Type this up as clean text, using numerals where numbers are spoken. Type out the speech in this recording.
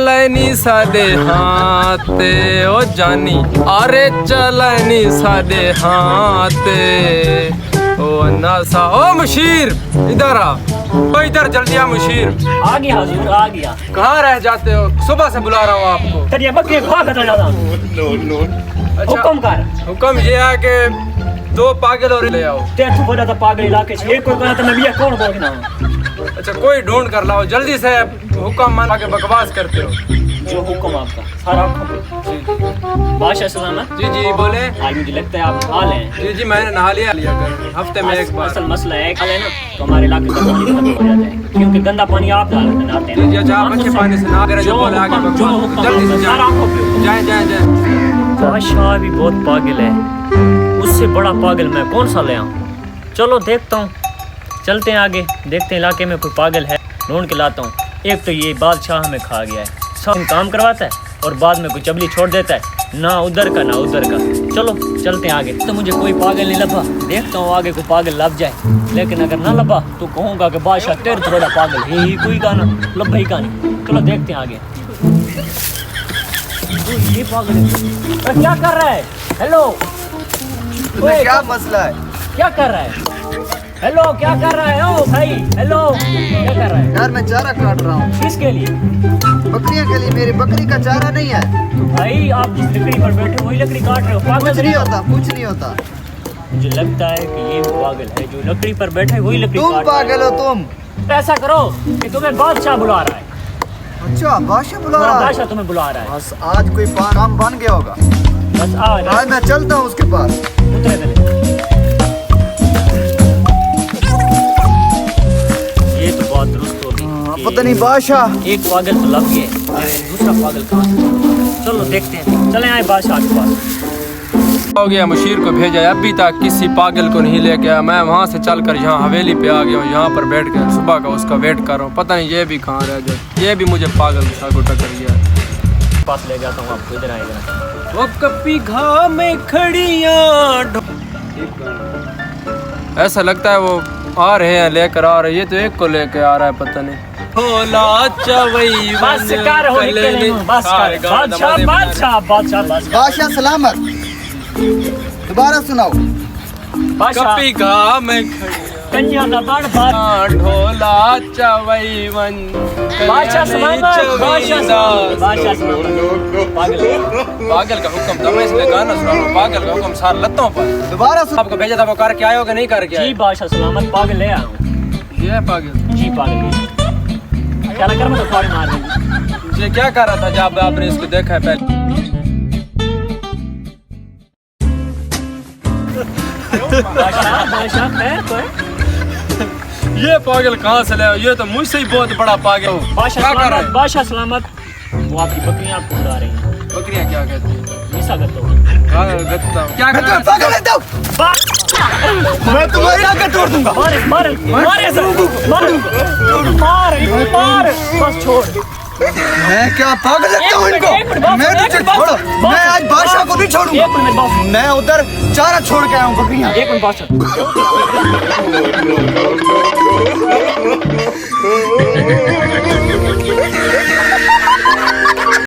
चलनी सादे हाथे ओ जानी, अरे चलनी सादे हाथे ओ अन्नासा। ओ मुशीर इधर आ, ओ इधर जल्दी आ मुशीर। आ गया हुजूर, आ गया। कहाँ रह जाते हो? सुबह से बुला रहा हूँ आपको। तेरी बकरी खा कर जाता। हुक्म कर। हुक्म ये है कि 2 पागल और ले आओ। तेरे तू बोला था पागल इलाके से एक कोई कहना तो मैं भी कौन बोलना। अच्छा कोई ढूंढ कर लाओ जल्दी से, हुक्म मान के बकवास करते हो। जो हुक्म आपका सारा हुक्म। बादशाह सलामत। जी जी बोले। आज मुझे लगता है आप नहा लें। जी जी मैंने नहा लिया कर हफ्ते में एक बार। असल मसला है खा लेना तो हमारे इलाके का पानी खत्म हो जाता है, क्योंकि गंदा पानी आप नहाते हैं। जी अच्छा आप अच्छे पानी से नहा कर जो बोले आगे बकवास जल्दी से जाए जाए जाए। बादशाह भी बहुत पागल है, उससे बड़ा पागल मैं कौन सा ले आऊं। चलो देखता हूँ, चलते हैं आगे, देखते हैं इलाके में कोई पागल है, ढूंढ के लाता हूँ। एक तो ये बादशाह हमें खा गया है, सब काम करवाता है और बाद में कोई चबली छोड़ देता है, ना उधर का ना उधर का। चलो चलते हैं आगे। तो मुझे कोई पागल नहीं लगा, देखता हूँ आगे कोई पागल लग जाए, लेकिन अगर ना लगा तो कहूँगा कि बादशाह तेरे थोड़ा पागल है ही कोई गाना लब ही कहानी। चलो देखते हैं आगे। ये पागल है, क्या कर रहा है? हेलो क्या मसला है? क्या कर रहा है? हेलो क्या कर रहा है? ओ भाई हेलो क्या कर रहा है? यार मैं चारा काट रहा हूँ। किसके लिए? बकरियों के लिए। मेरी बकरी का चारा नहीं है। तो भाई आप जिस लकड़ी पर बैठे वही लकड़ी काट रहे हो, पागल कुछ नहीं होता, कुछ नहीं होता। मुझे लगता है कि ये पागल है, जो लकड़ी पर बैठे वही लकड़ी तुम काट रहा है। पागल हो तुम। ऐसा करो कि तुम्हें बादशाह बुला रहा है। अच्छा बादशाह बुला रहा है? बादशाह तुम्हें बुला रहा है। बस आज कोई काम बन गया होगा। बस आज मैं चलता हूँ उसके पास। उतरे पहले। ये तो बात दुरुस्त होगी। पता नहीं बादशाह। एक पागल तो लग गए, दूसरा पागल कहाँ से? चलो देखते हैं, चले आए बादशाह के पास। हो गया मुशीर को भेजा, अभी तक किसी पागल को नहीं लेके आया। मैं वहाँ से चलकर यहाँ हवेली पे आ गया हूँ, यहाँ पर बैठ कर सुबह का उसका वेट कर रहा हूँ। पता नहीं ये भी कहाँ रह जाए, ये भी मुझे पागल के साथ टक्कर गया है। पास ले जाता हूँ आपको, इधर आएगा। वो कपी घा में खड़ियाँ, ऐसा लगता है वो आ रहे हैं, लेकर आ रहे हैं। ये तो एक को लेकर आ रहा है, पता नहीं। होला चवई बस कर हो निकले, बस कर। बादशाह बादशाह बादशाह बादशाह सलामत। दोबारा सुनाओ। बादशाह कपी घा में कन्या का बड़ बात। ढोला चवई वन बादशाह सलामत, बादशाह सलामत, बादशाह सलामत। पागल का हुक्म था, मैं इसलिए गाना सुना रहा हूँ। पागल का हुक्म सार लत्तों पर। दोबारा सुन। आपको भेजा था, वो करके आए हो कि नहीं करके आए? जी बादशाह सलामत, पागल ले आया हूँ। ये पागल जी पागल क्या कर, मैं तो फाड़ी मार दूंगी। ये क्या कर रहा था जब आपने इसको देखा है पहले? बादशाह बादशाह खैर तो है। ये पागल कहाँ से ले आए? ये तो मुझसे ही बहुत बड़ा पागल है। बादशाह क्या कर रहा सलामत, है? बादशाह सलामत। वो आपकी बकरियां आपको उड़ा रही हैं। बकरियां क्या कहती हैं? मिसा करते हो। क्या कर रहा है? पागल है तुम। मैं तुम्हारी आंखें तोड़ दूंगा। मारे मारे मारे मारे मार बस छोड़। मैं क्या पागल लगता हूँ इनको? मैं तुझे छोड़ो, मैं आज बादशाह को नहीं छोड़ूंगा। एक मिनट बात, मैं उधर चारा छोड़ के आया हूँ बकरियां। एक मिनट बात।